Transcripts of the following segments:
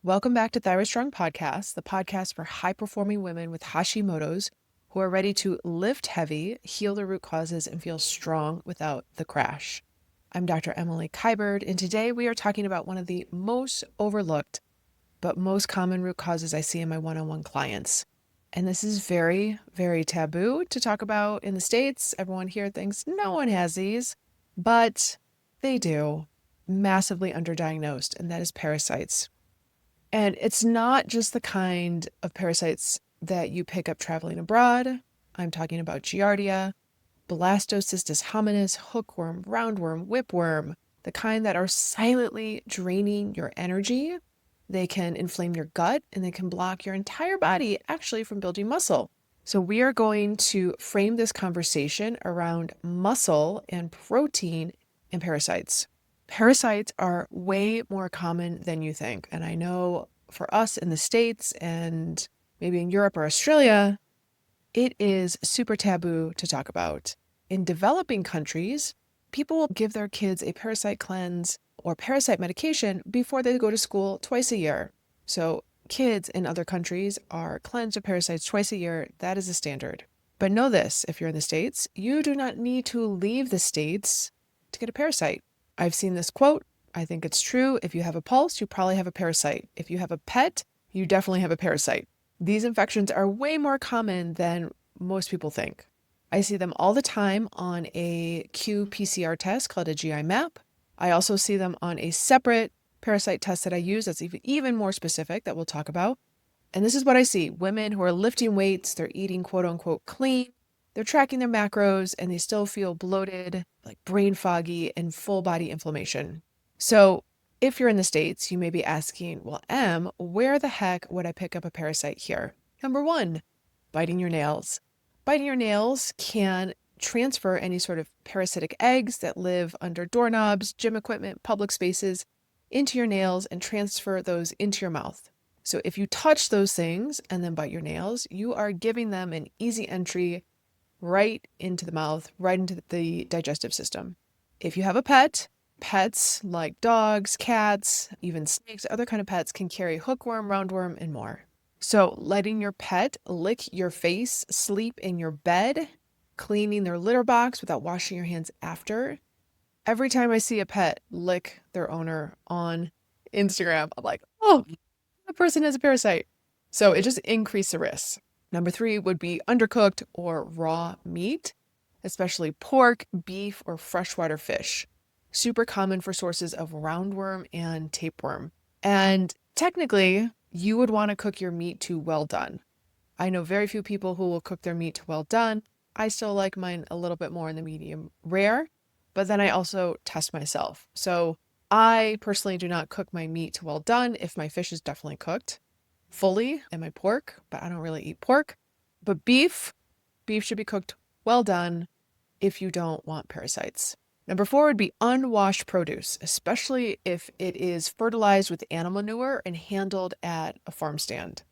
Welcome back to Thyroid Strong Podcast, the podcast for high-performing women with Hashimoto's who are ready to lift heavy, heal the root causes, and feel strong without the crash. I'm Dr. Emily Kiberd, and today we are talking about one of the most overlooked but most common root causes I see in my one-on-one clients. And this is very, very taboo to talk about in the States. Everyone here thinks no one has these, but they do. Massively underdiagnosed, and that is parasites. And it's not just the kind of parasites that you pick up traveling abroad. I'm talking about giardia, blastocystis hominis, hookworm, roundworm, whipworm, the kind that are silently draining your energy. They can inflame your gut and they can block your entire body actually from building muscle. So we are going to frame this conversation around muscle and protein and parasites. Parasites are way more common than you think. And I know for us in the States and maybe in Europe or Australia, it is super taboo to talk about. In developing countries, people will give their kids a parasite cleanse or parasite medication before they go to school twice a year. So kids in other countries are cleansed of parasites twice a year. That is a standard. But know this, if you're in the States, you do not need to leave the States to get a parasite. I've seen this quote. I think it's true. If you have a pulse, you probably have a parasite. If you have a pet, you definitely have a parasite. These infections are way more common than most people think. I see them all the time on a qPCR test called a GI map. I also see them on a separate parasite test that I use that's even more specific that we'll talk about. And this is what I see. Women who are lifting weights, they're eating quote unquote clean, they're tracking their macros, and they still feel bloated, like brain foggy, and full body inflammation. So if you're in the States, you may be asking, well, Em, where the heck would I pick up a parasite here? Number one, biting your nails. Biting your nails can transfer any sort of parasitic eggs that live under doorknobs, gym equipment, public spaces into your nails and transfer those into your mouth. So if you touch those things and then bite your nails, you are giving them an easy entry right into the mouth, right into the digestive system. If you have a pet, pets like dogs, cats, even snakes, other kind of pets can carry hookworm, roundworm, and more. So letting your pet lick your face, sleep in your bed, cleaning their litter box without washing your hands after. Every time I see a pet lick their owner on Instagram, I'm like, oh, that person has a parasite. So it just increased the risk. Number 3 would be undercooked or raw meat, especially pork, beef, or freshwater fish. Super common for sources of roundworm and tapeworm. And technically, you would want to cook your meat to well done. I know very few people who will cook their meat to well done. I still like mine a little bit more in the medium rare, but then I also test myself. So I personally do not cook my meat to well done if my fish is definitely cooked fully, and my pork, but I don't really eat pork. But beef should be cooked well done if you don't want parasites. Number 4 would be unwashed produce, especially if it is fertilized with animal manure and handled at a farm stand.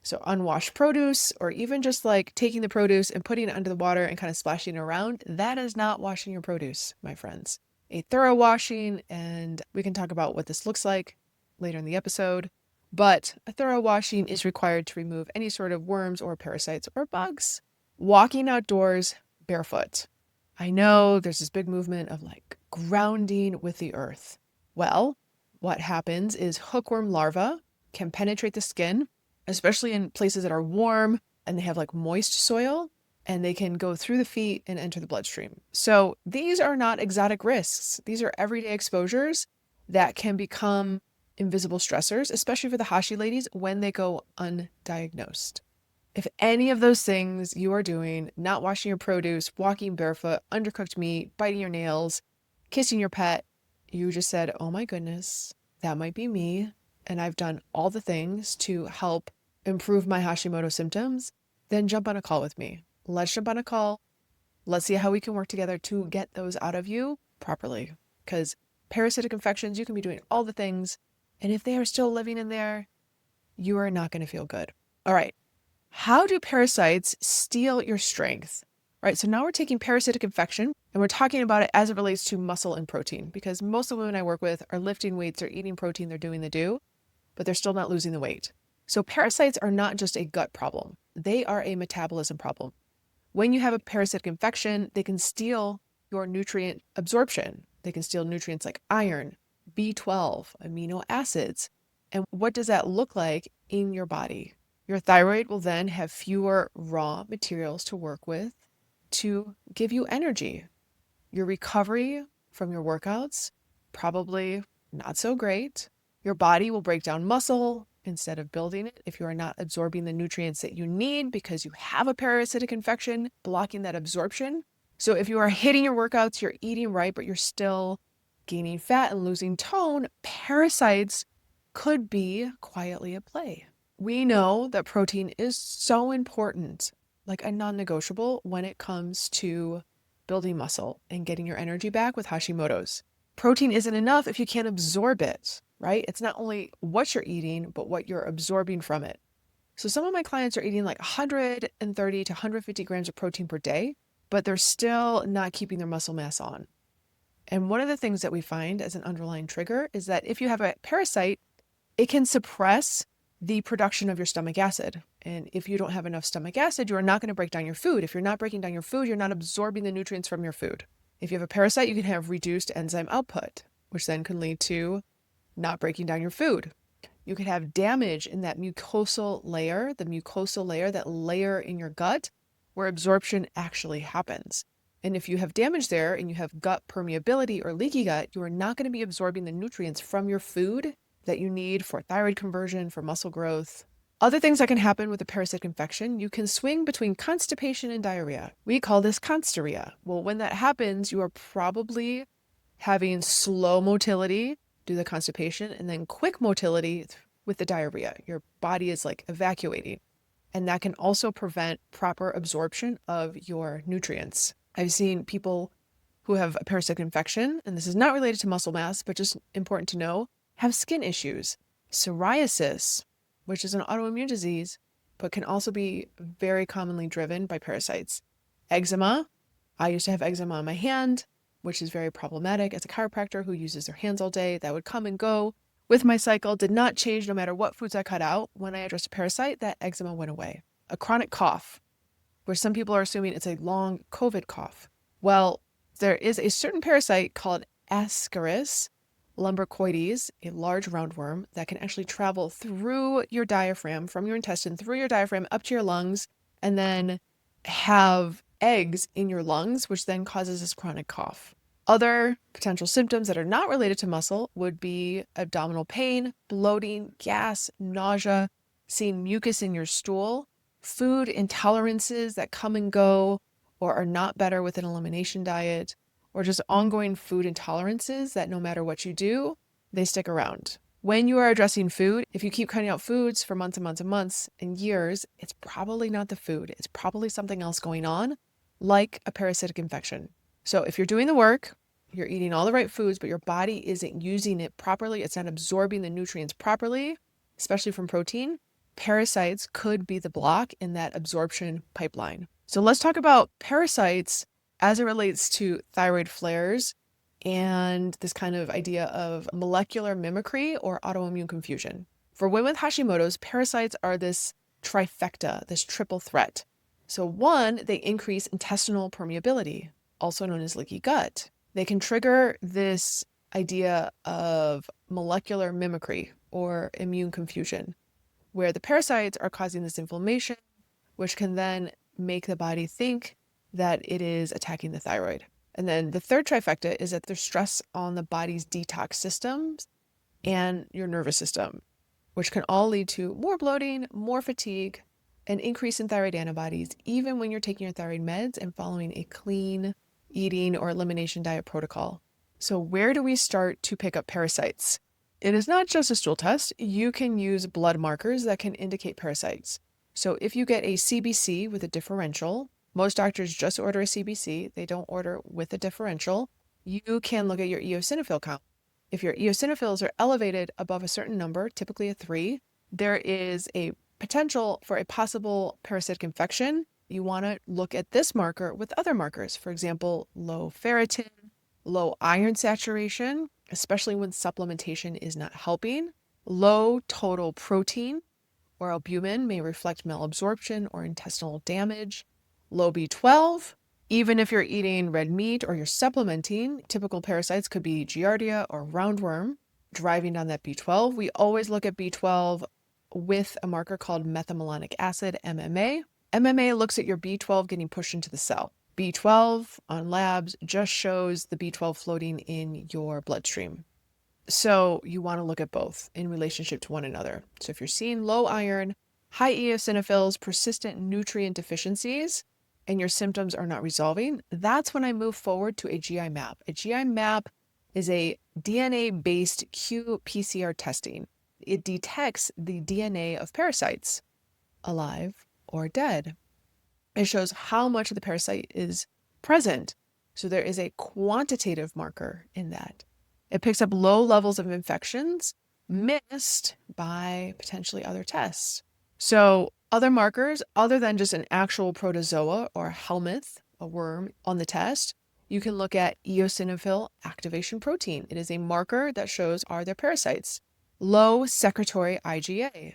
So unwashed produce, or even just like taking the produce and putting it under the water and kind of splashing it around, that is not washing your produce, my friends. A thorough washing, and we can talk about what this looks like later in the episode, but a thorough washing is required to remove any sort of worms or parasites or bugs. Walking outdoors barefoot. I know there's this big movement of like grounding with the earth. Well, what happens is hookworm larvae can penetrate the skin, especially in places that are warm and they have like moist soil, and they can go through the feet and enter the bloodstream. So these are not exotic risks. These are everyday exposures that can become invisible stressors, especially for the Hashi ladies when they go undiagnosed. If any of those things you are doing, not washing your produce, walking barefoot, undercooked meat, biting your nails, kissing your pet, you just said, oh my goodness, that might be me, and I've done all the things to help improve my Hashimoto symptoms, then jump on a call with me. Let's jump on a call. Let's see how we can work together to get those out of you properly. Because parasitic infections, you can be doing all the things, and if they are still living in there, you are not going to feel good. All right. How do parasites steal your strength? All right, so now we're taking parasitic infection and we're talking about it as it relates to muscle and protein, because most of the women I work with are lifting weights, they're eating protein, they're doing the do. but they're still not losing the weight. So parasites are not just a gut problem. They are a metabolism problem. When you have a parasitic infection, they can steal your nutrient absorption. They can steal nutrients like iron, B12, amino acids. And what does that look like in your body? Your thyroid will then have fewer raw materials to work with to give you energy. Your recovery from your workouts, probably not so great. Your body will break down muscle instead of building it if you are not absorbing the nutrients that you need because you have a parasitic infection blocking that absorption. So if you are hitting your workouts, you're eating right, but you're still gaining fat and losing tone, parasites could be quietly at play. We know that protein is so important, like a non-negotiable when it comes to building muscle and getting your energy back with Hashimoto's. Protein isn't enough if you can't absorb it, right? It's not only what you're eating, but what you're absorbing from it. So some of my clients are eating like 130 to 150 grams of protein per day, but they're still not keeping their muscle mass on. And one of the things that we find as an underlying trigger is that if you have a parasite, it can suppress the production of your stomach acid. And if you don't have enough stomach acid, you are not going to break down your food. If you're not breaking down your food, you're not absorbing the nutrients from your food. If you have a parasite, you can have reduced enzyme output, which then can lead to not breaking down your food. You could have damage in that mucosal layer, that layer in your gut where absorption actually happens. And if you have damage there and you have gut permeability or leaky gut, you are not going to be absorbing the nutrients from your food that you need for thyroid conversion, for muscle growth. Other things that can happen with a parasitic infection, you can swing between constipation and diarrhea. We call this consturia. Well, when that happens, you are probably having slow motility due to the constipation and then quick motility with the diarrhea. Your body is like evacuating. And that can also prevent proper absorption of your nutrients. I've seen people who have a parasitic infection, and this is not related to muscle mass, but just important to know, have skin issues, psoriasis, which is an autoimmune disease, but can also be very commonly driven by parasites. Eczema. I used to have eczema on my hand, which is very problematic. As a chiropractor who uses their hands all day, that would come and go with my cycle, did not change no matter what foods I cut out. When I addressed a parasite, that eczema went away. A chronic cough, where some people are assuming it's a long COVID cough. Well, there is a certain parasite called Ascaris lumbricoides, a large roundworm that can actually travel through your diaphragm, from your intestine, through your diaphragm, up to your lungs, and then have eggs in your lungs, which then causes this chronic cough. Other potential symptoms that are not related to muscle would be abdominal pain, bloating, gas, nausea, seeing mucus in your stool, food intolerances that come and go or are not better with an elimination diet, or just ongoing food intolerances that no matter what you do, they stick around. When you are addressing food, if you keep cutting out foods for months and months and months and years, it's probably not the food. It's probably something else going on, like a parasitic infection. So if you're doing the work, you're eating all the right foods, but your body isn't using it properly, it's not absorbing the nutrients properly, especially from protein, parasites could be the block in that absorption pipeline. So let's talk about parasites as it relates to thyroid flares and this kind of idea of molecular mimicry or autoimmune confusion. For women with Hashimoto's, parasites are this trifecta, this triple threat. So one, they increase intestinal permeability, also known as leaky gut. They can trigger this idea of molecular mimicry or immune confusion, where the parasites are causing this inflammation, which can then make the body think that it is attacking the thyroid. And then the third trifecta is that there's stress on the body's detox systems and your nervous system, which can all lead to more bloating, more fatigue, an increase in thyroid antibodies, even when you're taking your thyroid meds and following a clean eating or elimination diet protocol. So where do we start to pick up parasites? It is not just a stool test. You can use blood markers that can indicate parasites. So if you get a CBC with a differential, most doctors just order a CBC. They don't order with a differential. You can look at your eosinophil count. If your eosinophils are elevated above a certain number, typically a 3, there is a potential for a possible parasitic infection. You want to look at this marker with other markers. For example, low ferritin, low iron saturation, especially when supplementation is not helping. Low total protein or albumin may reflect malabsorption or intestinal damage. Low B12, even if you're eating red meat or you're supplementing, typical parasites could be giardia or roundworm driving down that B12. We always look at B12 with a marker called methylmalonic acid, MMA. MMA looks at your B12 getting pushed into the cell. B12 on labs just shows the B12 floating in your bloodstream. So you want to look at both in relationship to one another. So if you're seeing low iron, high eosinophils, persistent nutrient deficiencies, and your symptoms are not resolving, that's when I move forward to a GI map. A GI map is a DNA-based qPCR testing. It detects the DNA of parasites, alive or dead. It shows how much of the parasite is present. So there is a quantitative marker in that. It picks up low levels of infections missed by potentially other tests. So other markers, other than just an actual protozoa or a helminth, a worm on the test, you can look at eosinophil activation protein. It is a marker that shows are there parasites. Low secretory IgA.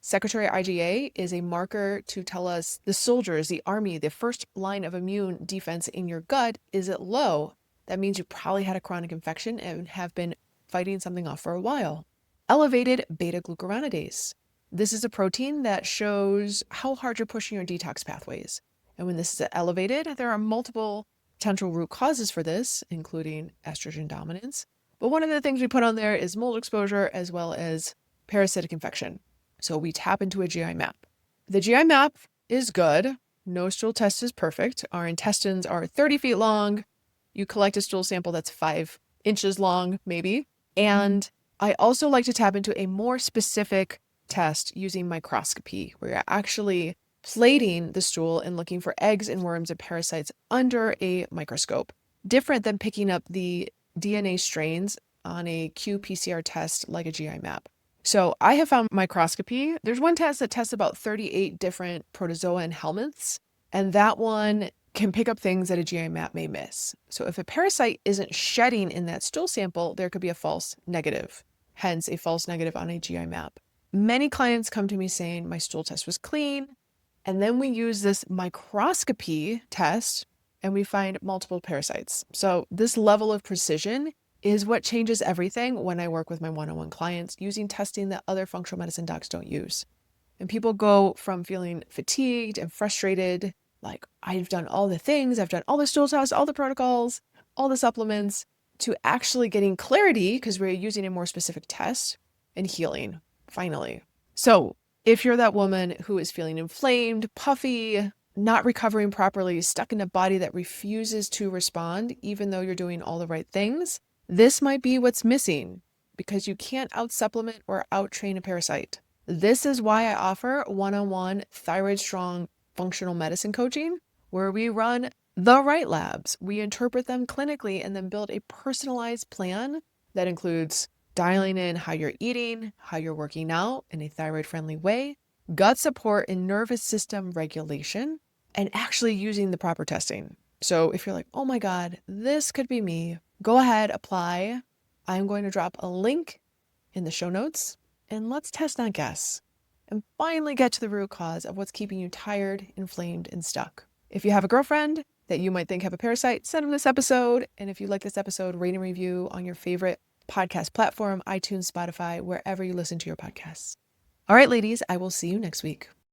Secretory IgA is a marker to tell us the soldiers, the army, the first line of immune defense in your gut, is it low? That means you probably had a chronic infection and have been fighting something off for a while. Elevated beta-glucuronidase. This is a protein that shows how hard you're pushing your detox pathways. And when this is elevated, there are multiple potential root causes for this, including estrogen dominance. But one of the things we put on there is mold exposure as well as parasitic infection. So we tap into a GI map. The GI map is good. No stool test is perfect. Our intestines are 30 feet long. You collect a stool sample that's 5 inches long, maybe. And I also like to tap into a more specific test using microscopy, where you're actually plating the stool and looking for eggs and worms and parasites under a microscope. Different than picking up the DNA strains on a qPCR test like a GI map. So I have found microscopy. There's one test that tests about 38 different protozoa and helminths, and that one can pick up things that a GI map may miss. So if a parasite isn't shedding in that stool sample, there could be a false negative, hence a false negative on a GI map. Many clients come to me saying my stool test was clean, and then we use this microscopy test and we find multiple parasites. So this level of precision is what changes everything when I work with my one-on-one clients using testing that other functional medicine docs don't use. And people go from feeling fatigued and frustrated, like I've done all the things, I've done all the stool tests, all the protocols, all the supplements, to actually getting clarity because we're using a more specific test and healing, finally. So if you're that woman who is feeling inflamed, puffy, not recovering properly, stuck in a body that refuses to respond, even though you're doing all the right things, this might be what's missing because you can't out-supplement or out-train a parasite. This is why I offer one-on-one Thyroid Strong functional medicine coaching, where we run the right labs. We interpret them clinically and then build a personalized plan that includes dialing in how you're eating, how you're working out in a thyroid-friendly way, gut support and nervous system regulation, and actually using the proper testing. So if you're like, oh my God, this could be me, go ahead, apply. I'm going to drop a link in the show notes and let's test, not guess, and finally get to the root cause of what's keeping you tired, inflamed, and stuck. If you have a girlfriend that you might think have a parasite, send them this episode. And if you like this episode, rate and review on your favorite podcast platform, iTunes, Spotify, wherever you listen to your podcasts. All right, ladies, I will see you next week.